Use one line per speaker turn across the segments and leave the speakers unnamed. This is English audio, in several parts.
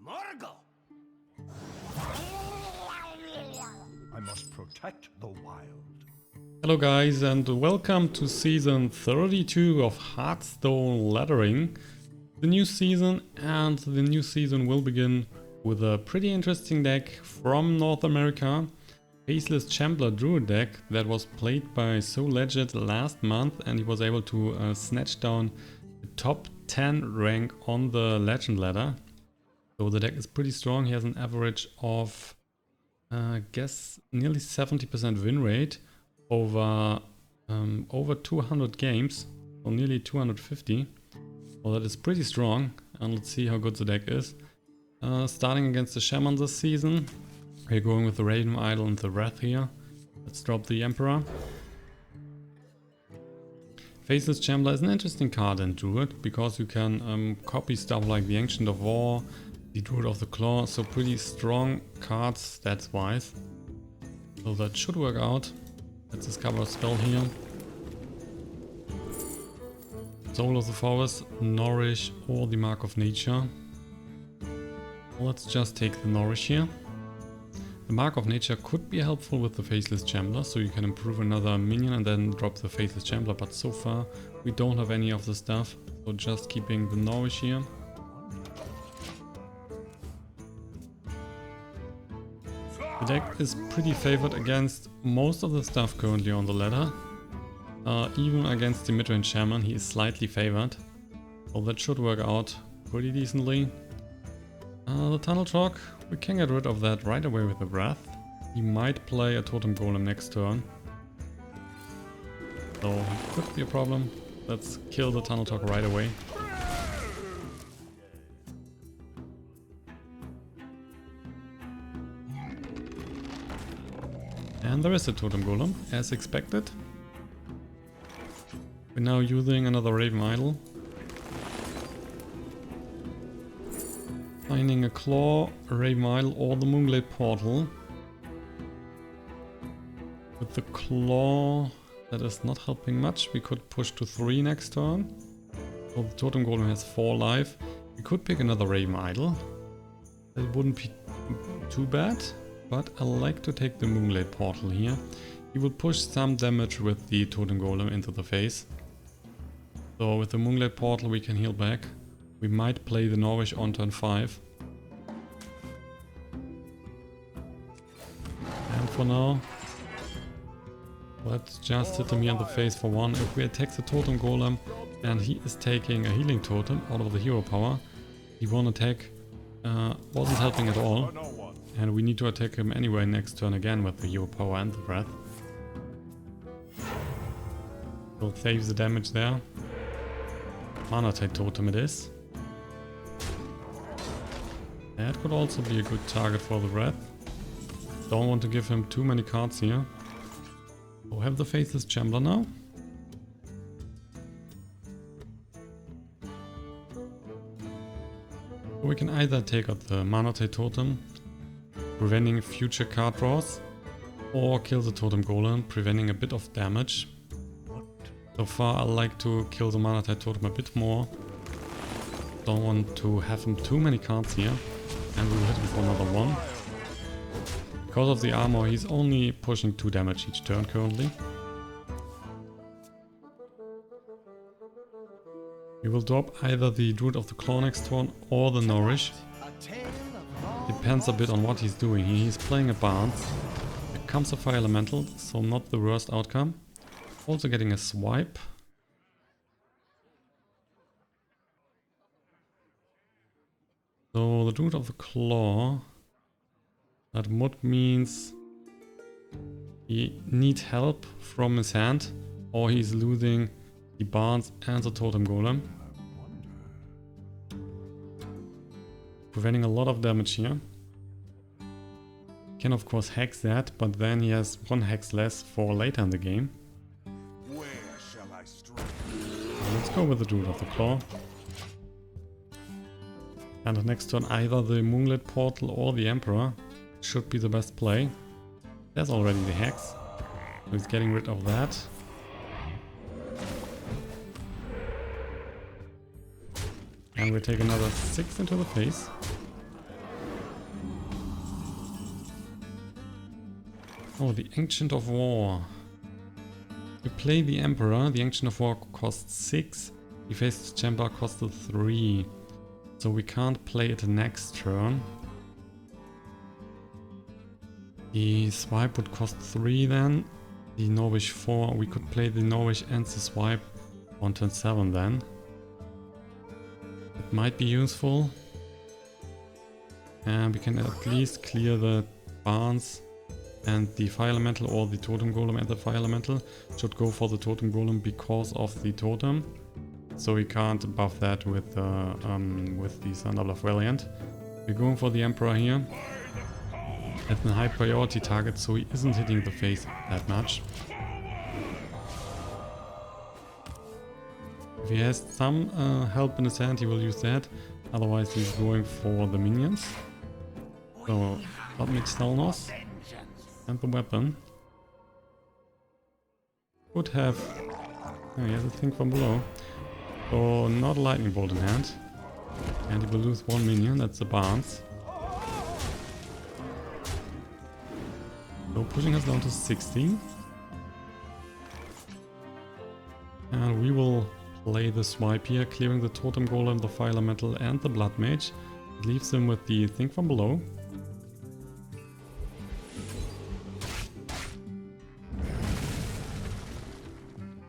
I must protect the wild.
Hello guys, and welcome to season 32 of Hearthstone Lettering. The new season will begin with a pretty interesting deck from North America. Faceless Shambler Druid deck that was played by SoLegit's last month, and he was able to snatch down the top 10 rank on the legend ladder. So the deck is pretty strong. He has an average of I guess nearly 70% win rate over 200 games, or nearly 250. Well, that is pretty strong, and let's see how good the deck is. Starting against the Shaman this season, we're going with the Raven Idol and the Wrath here. Let's drop the Emperor. Faceless Shambler is an interesting card in Druid, because you can copy stuff like the Ancient of War, the Druid of the Claw, so pretty strong cards stats wise. So that should work out. Let's discover a spell here. Soul of the Forest, Nourish, or the Mark of Nature. Let's just take the Nourish here. The Mark of Nature could be helpful with the Faceless Shambler, so you can improve another minion and then drop the Faceless Shambler, but so far we don't have any of the stuff, so just keeping the Nourish here. The deck is pretty favored against most of the stuff currently on the ladder. Even against the mid-range Shaman he is slightly favored. So that should work out pretty decently. The Tunnel Chalk, we can get rid of that right away with the Wrath. He might play a Totem Golem next turn. So it could be a problem. Let's kill the Tunnel Chalk right away. And there is a Totem Golem, as expected. We're now using another Raven Idol. Finding a Claw, a Raven Idol, or the Moonglade Portal. With the Claw, that is not helping much. We could push to 3 next turn. So the Totem Golem has 4 life. We could pick another Raven Idol. That wouldn't be too bad. But I like to take the Moonglade Portal here. He will push some damage with the Totem Golem into the face. So with the Moonglade Portal we can heal back. We might play the Nourish on turn 5. And for now, let's just hit him here in the face for 1. If we attack the Totem Golem and he is taking a healing totem out of the hero power, he won't attack. Wasn't helping at all. And we need to attack him anyway next turn again with the hero power and the Wrath. So saves the damage there. Mana Tide Totem it is. That could also be a good target for the Wrath. Don't want to give him too many cards here. So have the Faceless Shambler now. We can either take out the Mana Tide Totem, preventing future card draws, or kill the Totem Golem, preventing a bit of damage. So far I like to kill the Mana Tide Totem a bit more. Don't want to have him too many cards here, and we will hit him for another 1. Because of the armor he's only pushing 2 damage each turn currently. We will drop either the Druid of the Claw next turn or the Nourish. Depends a bit on what he's doing. He's playing a Barnes. There comes a Fire Elemental, so not the worst outcome. Also getting a Swipe. So the Druid of the Claw, that would means he needs help from his hand, or he's losing the Barnes and the Totem Golem. Preventing a lot of damage here. Can of course hex that, but then he has 1 hex less for later in the game.
Where shall I strike?
Let's go with the Druid of the Claw. And next turn either the Moonglade Portal or the Emperor should be the best play. There's already the hex, so he's getting rid of that. And we take another 6 into the face. Oh, the Ancient of War. We play the Emperor. The Ancient of War costs 6. The Faceless Shambler costed 3. So we can't play it next turn. The swipe would cost 3 then. The Nourish 4. We could play the Nourish and the swipe on turn 7 then. It might be useful. And we can at least clear the barns and the Fire Elemental, or the Totem Golem and the Fire Elemental. Should go for the Totem Golem because of the Totem. So we can't buff that with the Thunderbluff Valiant. We're going for the Emperor here. At a high priority target, so he isn't hitting the face that much. If he has some help in his hand, he will use that. Otherwise, he's going for the minions. So, Bloodmage Thalnos and the weapon. Could have... Oh, he has a thing from below. So, not a lightning bolt in hand. And he will lose one minion, that's the Barnes. So, pushing us down to 16. And we will play the swipe here, clearing the Totem Golem, the Fire Elemental and the Bloodmage. It leaves him with the thing from below.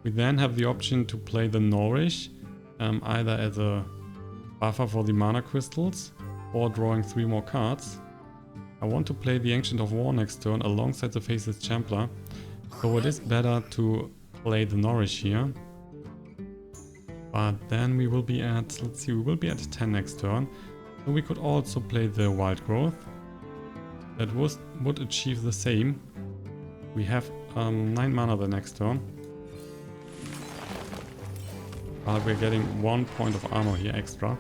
We then have the option to play the Nourish, either as a buffer for the mana crystals or drawing 3 more cards. I want to play the Ancient of War next turn alongside the Faceless Shambler, so it is better to play the Nourish here. But then we will be at, let's see, we will be at 10 next turn. So we could also play the Wild Growth. That would achieve the same. We have 9 mana the next turn. But we're getting 1 point of armor here extra.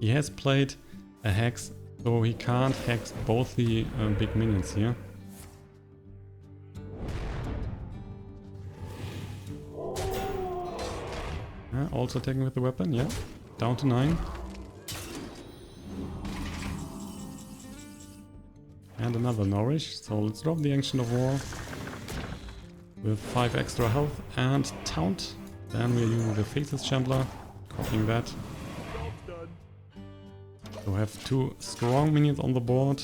He has played a Hex, so he can't hex both the big minions here. Also attacking with the weapon, yeah. Down to 9. And another Nourish, so let's drop the Ancient of War with 5 extra health and Taunt. Then we're using the Faceless Shambler, copying that. So we have 2 strong minions on the board.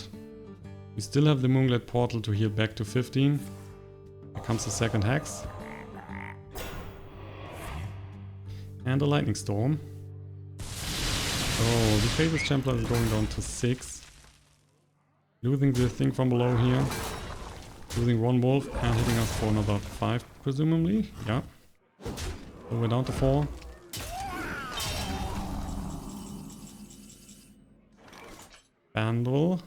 We still have the Moonglade Portal to heal back to 15. Here comes the second Hex. And a Lightning Storm. Oh, the Faceless Shambler is going down to 6. Losing the thing from below here. Losing 1 wolf and hitting us for another 5, presumably. Yeah. So we're down to 4. Fandral.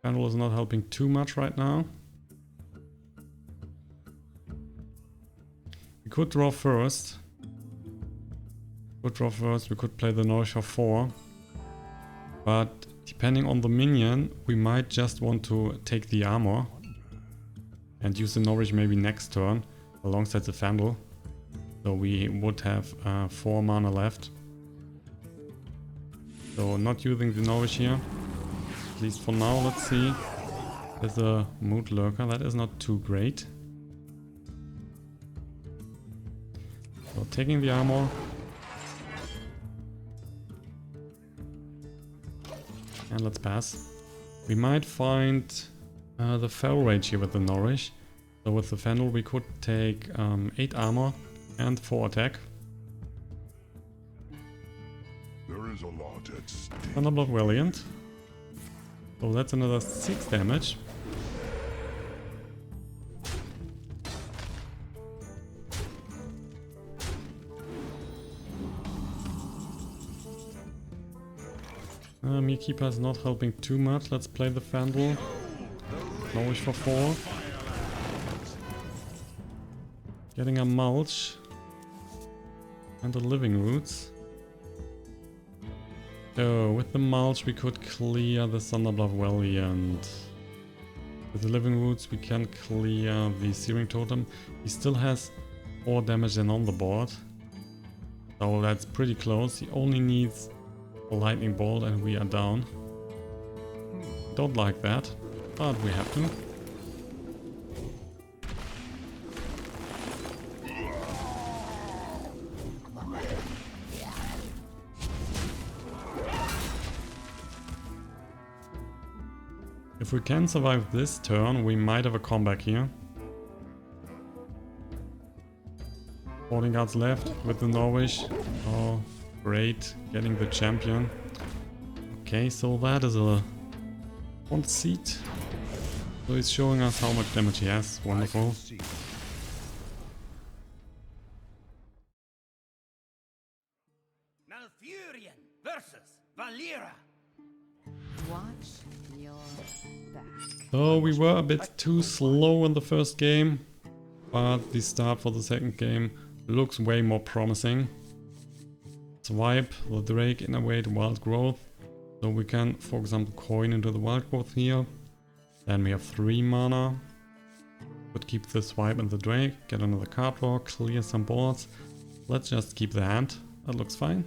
Fandral is not helping too much right now. We could draw first. We could play the Nourish for 4. But depending on the minion, we might just want to take the armor and use the Nourish maybe next turn alongside the Fandral. So we would have 4 mana left. So not using the Nourish here, at least for now. Let's see. There's a Mood Lurker, that is not too great. So taking the armor. And let's pass. We might find the Fell Rage here with the Nourish. So with the Fandral we could take 8 armor and 4 attack.
There is a lot at stake.
Thunderbluff Valiant. So that's another 6 damage. Mire Keeper is not helping too much. Let's play the Fandral. Nourish for 4. Getting a Mulch. And the Living Roots. So with the Mulch we could clear the Thunderbluff Valiant. With the Living Roots we can clear the Searing Totem. He still has 4 damage then on the board. So that's pretty close. He only needs a lightning bolt and we are down. Don't like that, but we have to. If we can survive this turn, we might have a comeback here. 14 guards left with the Nourish. Oh, great, getting the champion. Okay, so that is a 1 seed. So he's showing us how much damage he has. Wonderful.
Malfurion versus Valera.
Watch your back.
So we were a bit too slow in the first game, but the start for the second game looks way more promising. Swipe the Drake, Innervate, Wild Growth. So we can, for example, coin into the Wild Growth here. Then we have 3 mana. Could keep the Swipe and the Drake, get another card draw, clear some boards. Let's just keep the hand. That looks fine.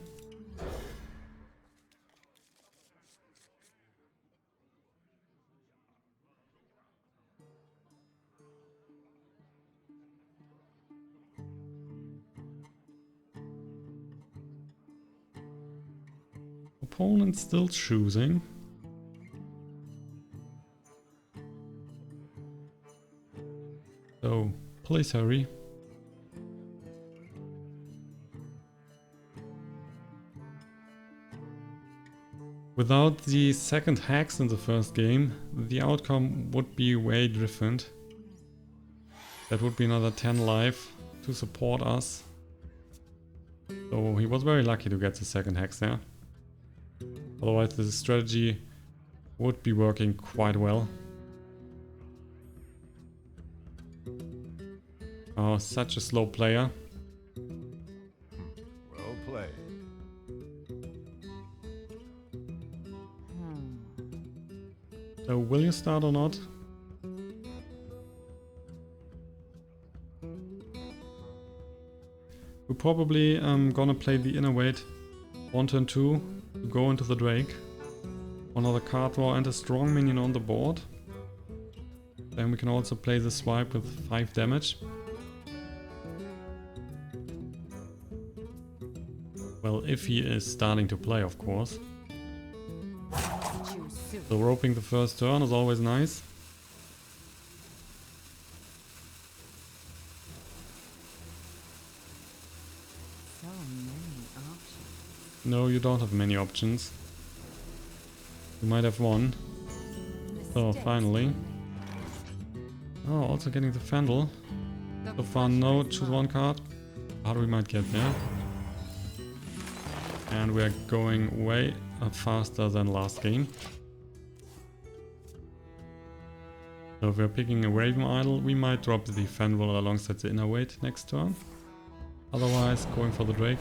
Opponent still choosing. So, please hurry. Without the second hex in the first game, the outcome would be way different. That would be another 10 life to support us. So he was very lucky to get the second hex there. Otherwise the strategy would be working quite well. Oh, such a slow player.
Well played.
So will you start or not? We're probably gonna play the Innervate 1 turn 2 to go into the Drake. Another card draw and a strong minion on the board. Then we can also play the Swipe with 5 damage. Well, if he is starting to play, of course. So roping the first turn is always nice.
So many options.
No, you don't have many options. You might have one. So finally. Oh, also getting the Fandral. So far no, choose one card. But we might get there. And we are going way faster than last game. So if we're picking a Raven Idol, we might drop the Fandral alongside the Innervate next turn. Otherwise, going for the Drake.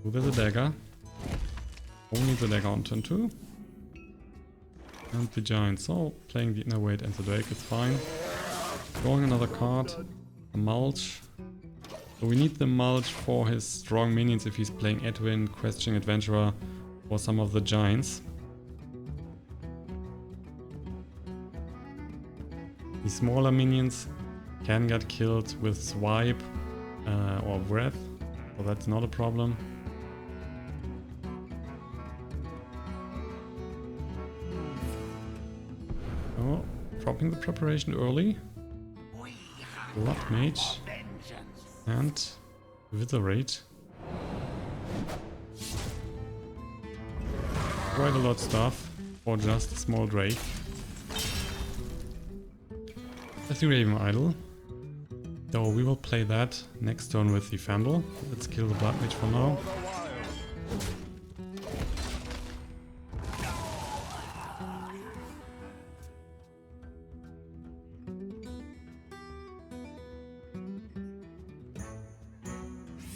With a dagger. Only the dagger on turn 2. And the Giant. So playing the Innervate and the Drake is fine. Drawing another card. A Mulch. So we need the Mulch for his strong minions if he's playing Edwin, Questioning Adventurer, or some of the Giants. The smaller minions can get killed with Swipe or Breath, so that's not a problem. Oh, dropping the preparation early. Bloodmage and Witherate. Quite a lot of stuff for just a small Drake. That's the Raven Idol. So we will play that next turn with the Fandral. Let's kill the Bloodmage for now.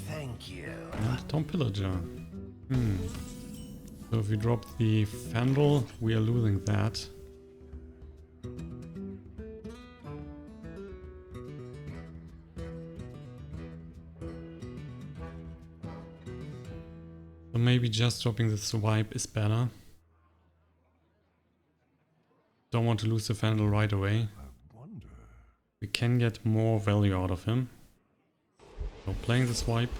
Thank you.
And Tom Pillager. So if we drop the Fandral, we are losing that. So maybe just dropping the swipe is better. Don't want to lose the Fandral right away. We can get more value out of him. So playing the swipe.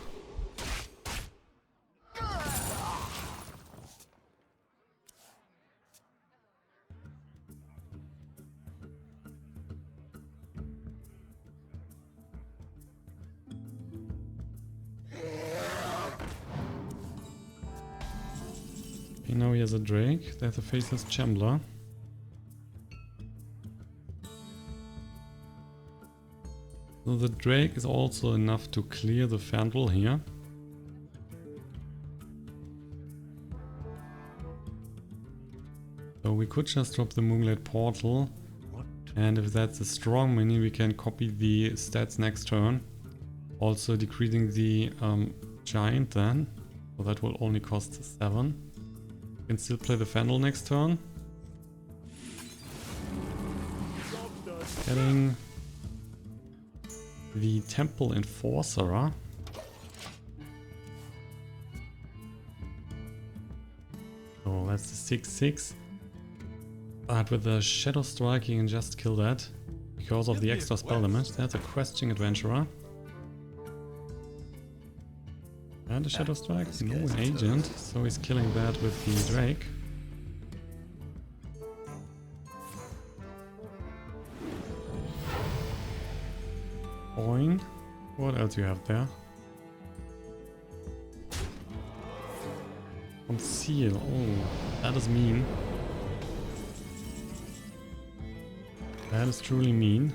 Okay, now he has a Drake. There's a Faceless Shambler. So the Drake is also enough to clear the Fandral here. So we could just drop the Moonglade Portal. And if that's a strong mini, we can copy the stats next turn. Also decreasing the Giant then. So that will only cost 7. We can still play the Fandral next turn. Getting the Temple Enforcer. So that's the 6/6. But with the Shadow Strike you can just kill that. Because of the extra spell damage. That's a Questing Adventurer. And a Shadow Strike? No, an Agent. So he's killing that with the Drake. Boing. What else you have there? Conceal. Oh, that is mean. That is truly mean.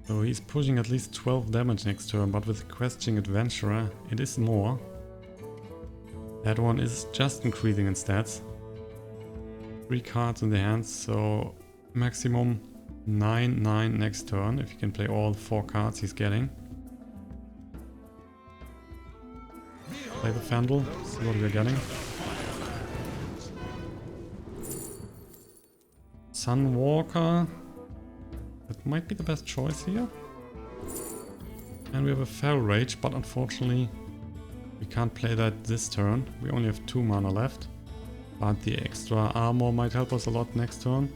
So he's pushing at least 12 damage next turn, but with Questing Adventurer it is more. That one is just increasing in stats. 3 cards in the hand, so maximum 9/9 next turn, if you can play all 4 cards he's getting. Play the Fandral, see what we're getting. Sunwalker. That might be the best choice here. And we have a Fel Rage, but unfortunately we can't play that this turn. We only have 2 mana left. But the extra armor might help us a lot next turn.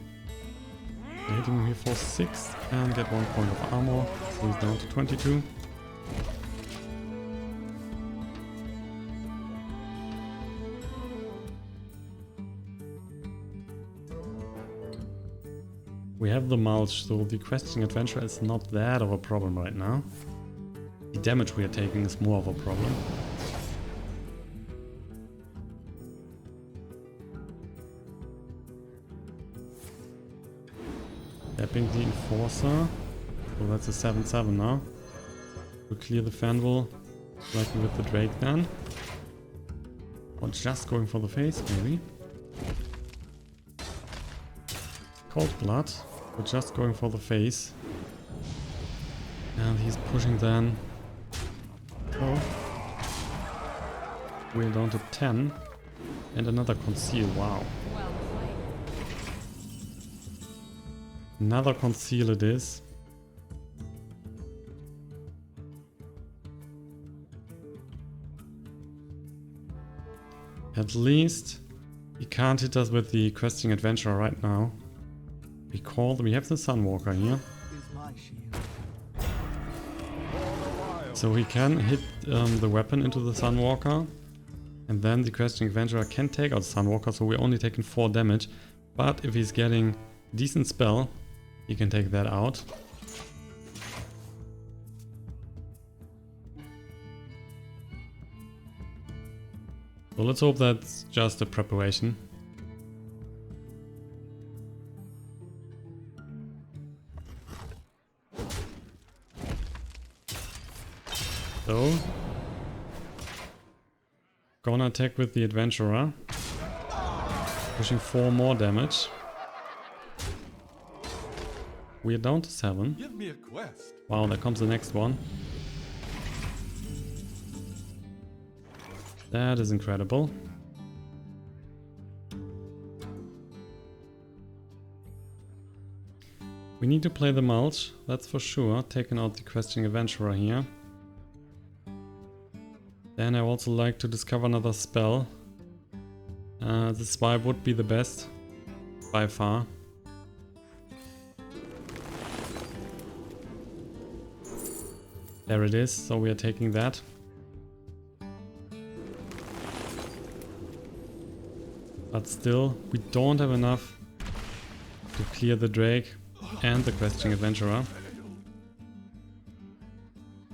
Hitting him here for 6 and get 1 point of armor. So he's down to 22. We have the Mulch, so the Questing Adventure is not that of a problem right now. The damage we are taking is more of a problem. Tapping the Enforcer, so that's a 7/7 now. We'll clear the Fandral, like with the Drake then. Or just going for the face, maybe. Cold Blood, we're just going for the face. And he's pushing then. Oh. We're down to 10. And another Conceal, wow. Another Conceal it is. At least he can't hit us with the Questing Adventurer right now. We have the Sunwalker here. So we can hit the weapon into the Sunwalker. And then the Questing Adventurer can take out Sunwalker, so we're only taking 4 damage. But if he's getting decent spell, he can take that out. So let's hope that's just a preparation. So, gonna attack with the Adventurer, pushing 4 more damage. We are down to 7.
Give me a quest.
Wow, there comes the next one. That is incredible. We need to play the Mulch, that's for sure, taking out the Questing Adventurer here. Then I also like to discover another spell. The swipe would be the best by far. There it is, so we are taking that. But still, we don't have enough to clear the Drake and the Questing Adventurer.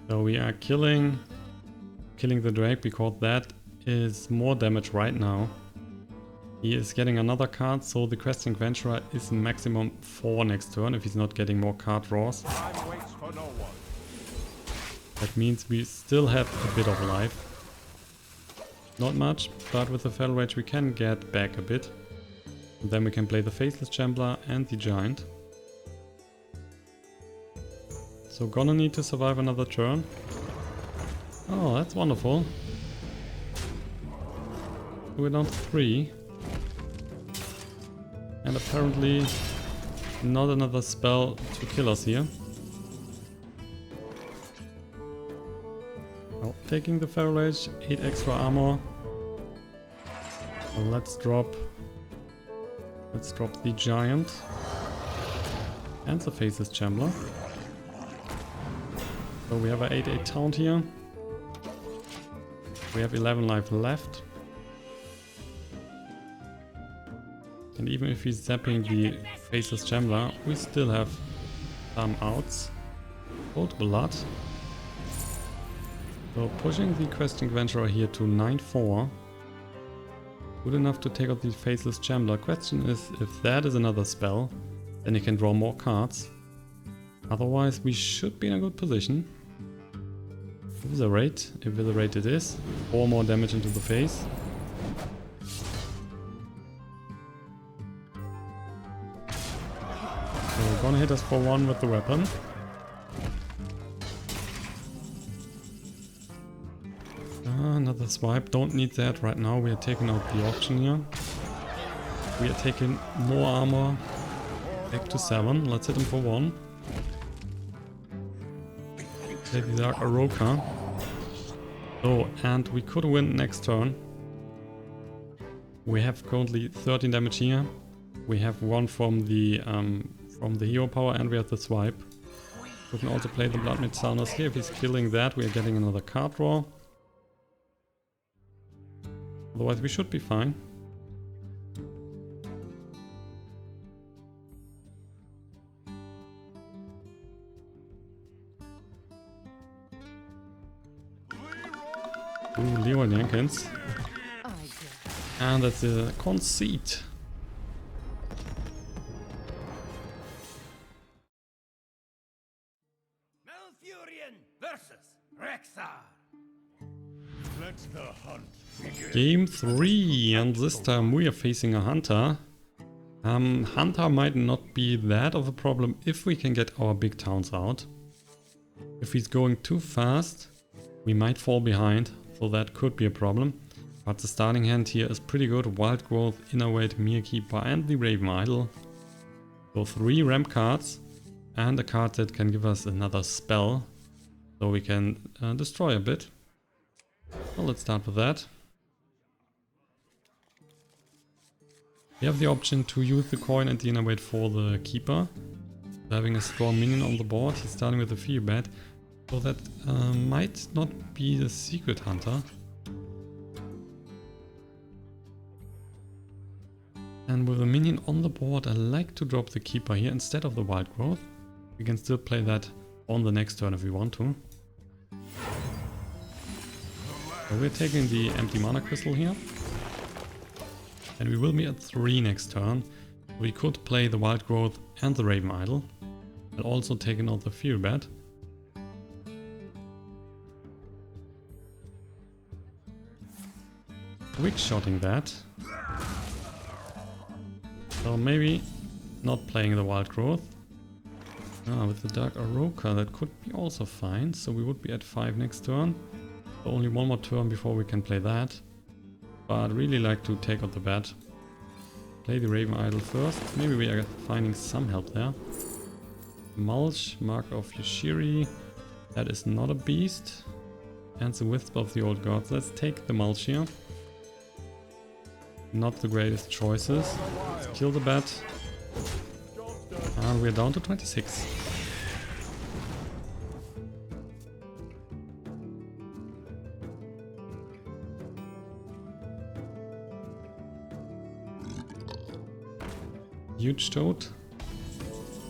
So we are killing the Drake because that is more damage right now. He is getting another card, so the Questing Adventurer is maximum 4 next turn if he's not getting more card draws. That means we still have a bit of life. Not much, but with the Fell Rage we can get back a bit. And then we can play the Faceless Shambler and the Giant. So gonna need to survive another turn. Oh, that's wonderful. We're down to 3. And apparently not another spell to kill us here. Well, taking the Feral Rage, 8 extra armor. Well, let's drop the Giant and the Faceless Shambler. So we have an 8/8 taunt here. We have 11 life left. And even if he's zapping the Faceless Shambler, we still have some outs. Cold Blood. So pushing the Questing Adventurer here to 9/4. Good enough to take out the Faceless Shambler. Question is, if that is another spell, then he can draw more cards. Otherwise we should be in a good position. Eviscerate. Eviscerate it is. 4 more damage into the face. So we're gonna hit us for 1 with the weapon. Another swipe. Don't need that right now. We are taking out the auction here. We are taking more armor. Back to 7. Let's hit him for 1. Take the Arakkoa. Oh, and we could win next turn. We have currently 13 damage here. We have 1 from the hero power, and we have the swipe. We can also play the Bloodmage Thalnos here. If he's killing that, we are getting another card draw. Otherwise we should be fine. Ooh, Leroy Jenkins. And that's a conceit.
Malfurion versus Rexxar.
Let the hunt begin.
Game 3, and this time we are facing a Hunter. Hunter might not be that of a problem if we can get our big towns out. If he's going too fast, we might fall behind, so that could be a problem. But the starting hand here is pretty good. Wild Growth, Innervate, Mire Keeper and the Raven Idol. So 3 ramp cards and a card that can give us another spell. So we can destroy a bit. Well, let's start with that. We have the option to use the coin and the Innervate for the Keeper. Having a strong minion on the board, he's starting with a Fear Bed. So that might not be the Secret Hunter. And with a minion on the board, I like to drop the Keeper here instead of the Wild Growth. We can still play that on the next turn if we want to. So we're taking the empty mana crystal here. And we will be at 3 next turn. We could play the Wild Growth and the Raven Idol. I'll also take out the Fear Bed. Quick-shotting that. So maybe not playing the Wild Growth. With the Dark Arakkoa that could be also fine. So we would be at 5 next turn. So only 1 more turn before we can play that. But I'd really like to take out the bat. Play the Raven Idol first. Maybe we are finding some help there. Mulch, Mark of Yushiri. That is not a beast. and the Wisp of the Old Gods. Let's take the Mulch here. Not the greatest choices. Let's kill the bat. And we're down to 26. Huge Toad.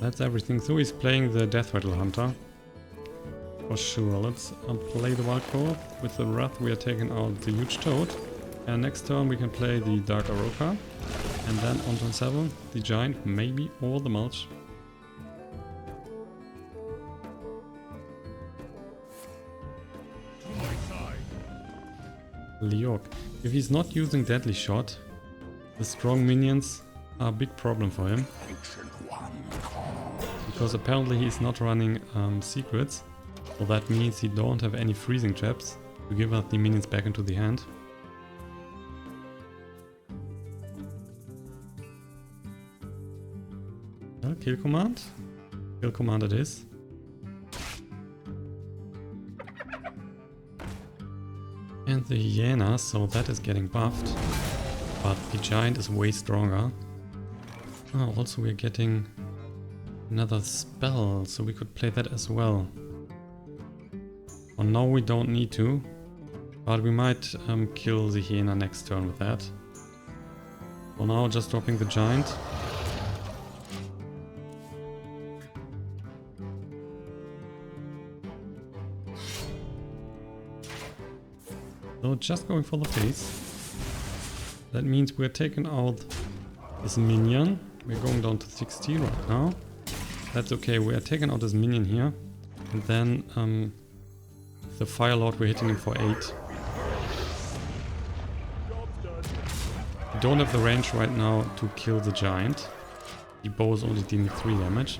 That's everything. So he's playing the Death Rattle Hunter. For sure. Let's play the Wild Card. With the Wrath we are taking out the Huge Toad. And next turn we can play the Dark Arakkoa. And then on turn 7, the Giant, maybe, or the Mulch. Leorc. If he's not using Deadly Shot, the strong minions are a big problem for him. Because apparently he's not running secrets. So that means he don't have any freezing traps to give us the minions back into the hand. Well, kill command. Kill command it is. And the hyena, so that is getting buffed. But the giant is way stronger. Oh, also we're getting another spell, so we could play that as well. Well, now we don't need to, but we might kill the hyena next turn with that. So now just dropping the giant. So just going for the face. That means we're taking out this minion. We're going down to 16 right now. That's okay, we are taking out this minion here. And then the Firelord, we're hitting him for 8. We don't have the range right now to kill the giant. The bow is only dealing 3 damage.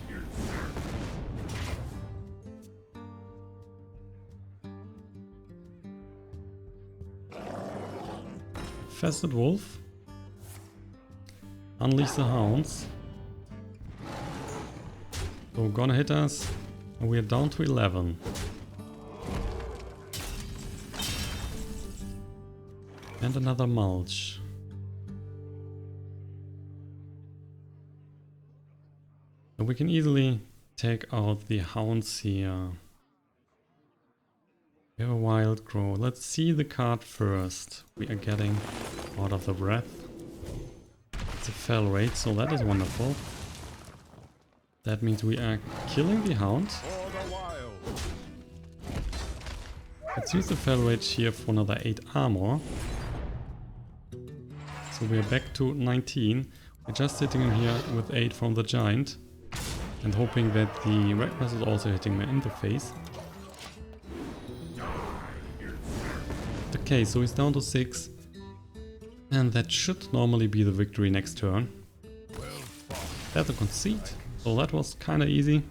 Infested Wolf. Unleash the Hounds. So gonna hit us. And we're down to 11. And another Mulch. So we can easily take out the Hounds here. We have a Wild Grow. Let's see the card first. We are getting out of the breath. It's a fell rate, so that is wonderful. That means we are killing the Hound. Let's use the fell rate here for another 8 armor. So we are back to 19. We're just hitting him here with 8 from the giant. And hoping that the Ragnaros is also hitting me in the face. Okay, so he's down to 6. And that should normally be the victory next turn. That's a concede. So that was kinda easy.